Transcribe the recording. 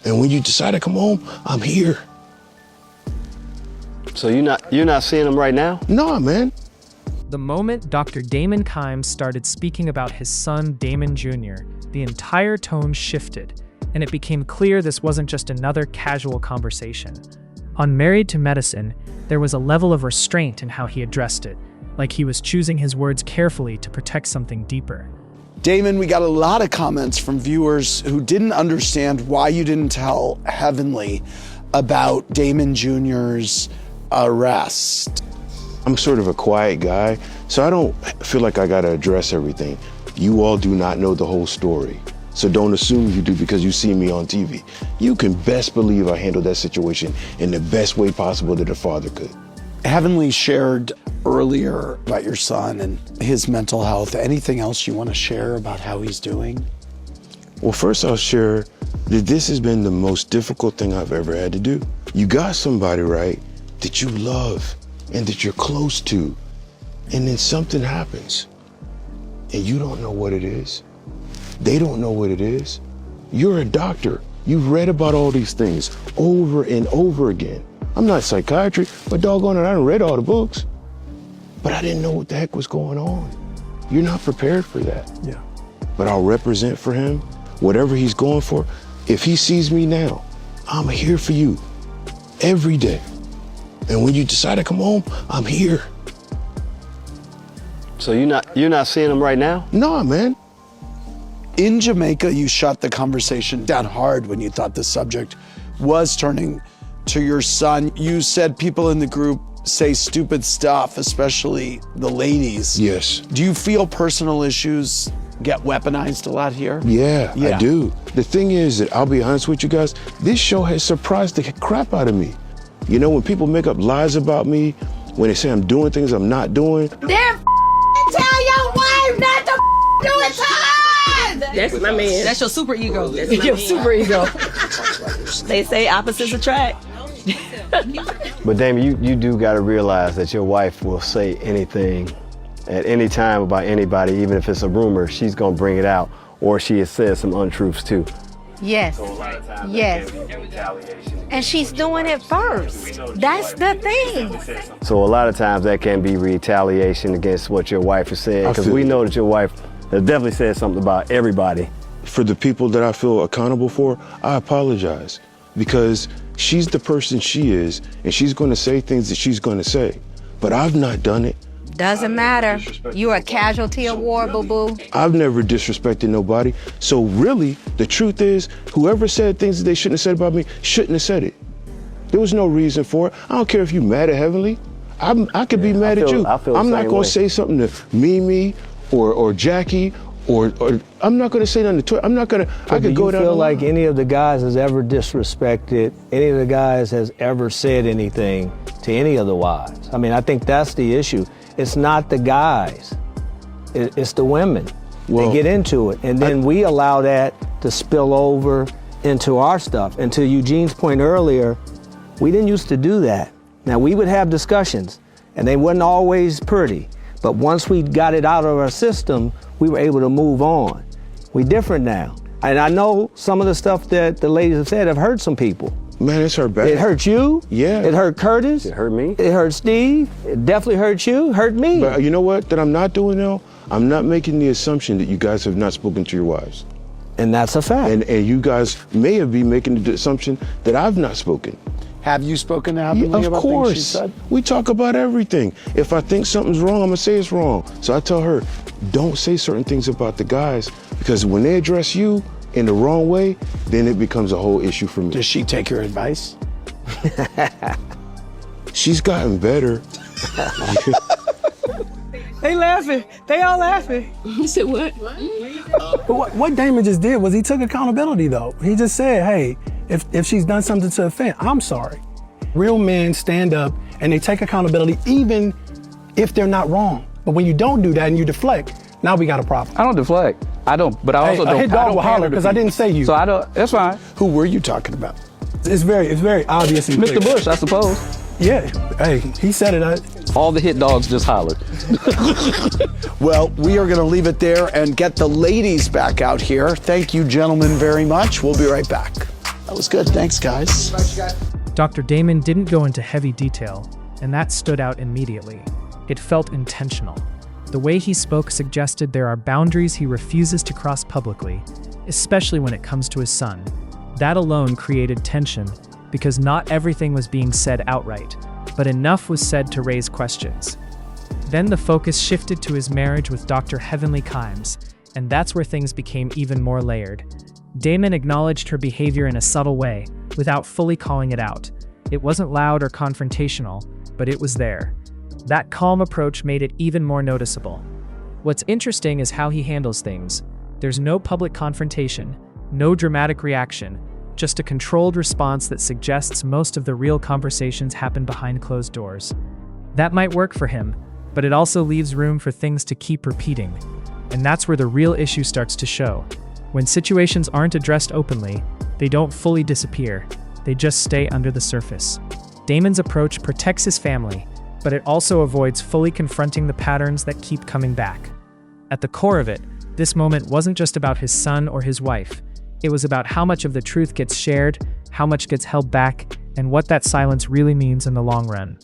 And when you decide to come home, I'm here. So you're not seeing him right now? Nah, man. The moment Dr. Damon Kimes started speaking about his son, Damon Jr., the entire tone shifted, and it became clear this wasn't just another casual conversation. On Married to Medicine, there was a level of restraint in how he addressed it, like he was choosing his words carefully to protect something deeper. Damon, we got a lot of comments from viewers who didn't understand why you didn't tell Heavenly about Damon Jr.'s arrest. I'm sort of a quiet guy, so I don't feel like I gotta address everything. You all do not know the whole story, so don't assume you do because you see me on TV. You can best believe I handled that situation in the best way possible that a father could. Heavenly shared earlier about your son and his mental health. Anything else you want to share about how he's doing? Well, first I'll share that this has been the most difficult thing I've ever had to do. You got somebody, right, that you love and that you're close to, and then something happens and you don't know what it is. They don't know what it is. You're a doctor. You've read about all these things over and over again. I'm not psychiatry, but doggone it, I done read all the books. But I didn't know what the heck was going on. You're not prepared for that. Yeah. But I'll represent for him, whatever he's going for. If he sees me now, I'm here for you every day. And when you decide to come home, I'm here. So you're not seeing him right now? Nah, man. In Jamaica, you shut the conversation down hard when you thought the subject was turning to your son. You said people in the group say stupid stuff, especially the ladies. Yes. Do you feel personal issues get weaponized a lot here? Yeah, I do. The thing is that I'll be honest with you guys, this show has surprised the crap out of me. You know, when people make up lies about me, when they say I'm doing things I'm not doing. Then tell your wife not to do it to us! That's my man. That's your super ego. That's your super ego. They say opposites attract. But Damon, you do got to realize that your wife will say anything at any time about anybody, even if it's a rumor, she's going to bring it out, or she has said some untruths too. Yes. So a lot of times Yes. that can be retaliation. And she's doing it first. That's the thing. So a lot of times that can be retaliation against what your wife has said, because we know that your wife has definitely said something about everybody. For the people that I feel accountable for, I apologize, because she's the person she is, and she's going to say things that she's going to say. But I've not done it. Doesn't matter. You're a casualty of war, boo-boo. I've never disrespected nobody. So really, the truth is, whoever said things that they shouldn't have said about me shouldn't have said it. There was no reason for it. I don't care if you're mad at Heavenly. I could be mad at you. I'm not going to say something to Mimi or Jackie or I'm not going to say nothing to Toy. I'm not going to. I could go down. Do you feel like any of the guys has ever disrespected, any of the guys has ever said anything to any of the wives? I mean, I think that's the issue. It's not the guys, it's the women. Well, they get into it, and then we allow that to spill over into our stuff. And to Eugene's point earlier, we didn't used to do that. Now, we would have discussions, and they weren't always pretty. But once we got it out of our system, we were able to move on. We're different now. And I know some of the stuff that the ladies have said have hurt some people. Man, it's hurt bad. It hurt you. Yeah. It hurt Curtis. It hurt me. It hurt Steve. It definitely hurt you. Hurt me. But you know what? That I'm not doing now? I'm not making the assumption that you guys have not spoken to your wives. And that's a fact. And you guys may have been making the assumption that I've not spoken. Have you spoken to Heavenly about things she said? We talk about everything. If I think something's wrong, I'm gonna say it's wrong. So I tell her, don't say certain things about the guys, because when they address you in the wrong way, then it becomes a whole issue for me. Does she take your advice? She's gotten better. They laughing. They all laughing. You said what? What Damon just did was he took accountability, though. He just said, hey, if she's done something to offend, I'm sorry. Real men stand up and they take accountability even if they're not wrong. But when you don't do that and you deflect, now we got a problem. I don't deflect. I don't, but I also don't. A hit dog will holler because I didn't say you. So I don't, that's fine. Who were you talking about? It's very obvious and clear. Mr. Bush, I suppose. Yeah, hey, he said it. All the hit dogs just hollered. Well, we are going to leave it there and get the ladies back out here. Thank you, gentlemen, very much. We'll be right back. That was good. Thanks, guys. Dr. Damon didn't go into heavy detail, and that stood out immediately. It felt intentional. The way he spoke suggested there are boundaries he refuses to cross publicly, especially when it comes to his son. That alone created tension, because not everything was being said outright, but enough was said to raise questions. Then the focus shifted to his marriage with Dr. Heavenly Kimes, and that's where things became even more layered. Damon acknowledged her behavior in a subtle way, without fully calling it out. It wasn't loud or confrontational, but it was there. That calm approach made it even more noticeable. What's interesting is how he handles things. There's no public confrontation, no dramatic reaction, just a controlled response that suggests most of the real conversations happen behind closed doors. That might work for him, but it also leaves room for things to keep repeating. And that's where the real issue starts to show. When situations aren't addressed openly, they don't fully disappear, they just stay under the surface. Damon's approach protects his family, but it also avoids fully confronting the patterns that keep coming back. At the core of it, this moment wasn't just about his son or his wife. It was about how much of the truth gets shared, how much gets held back, and what that silence really means in the long run.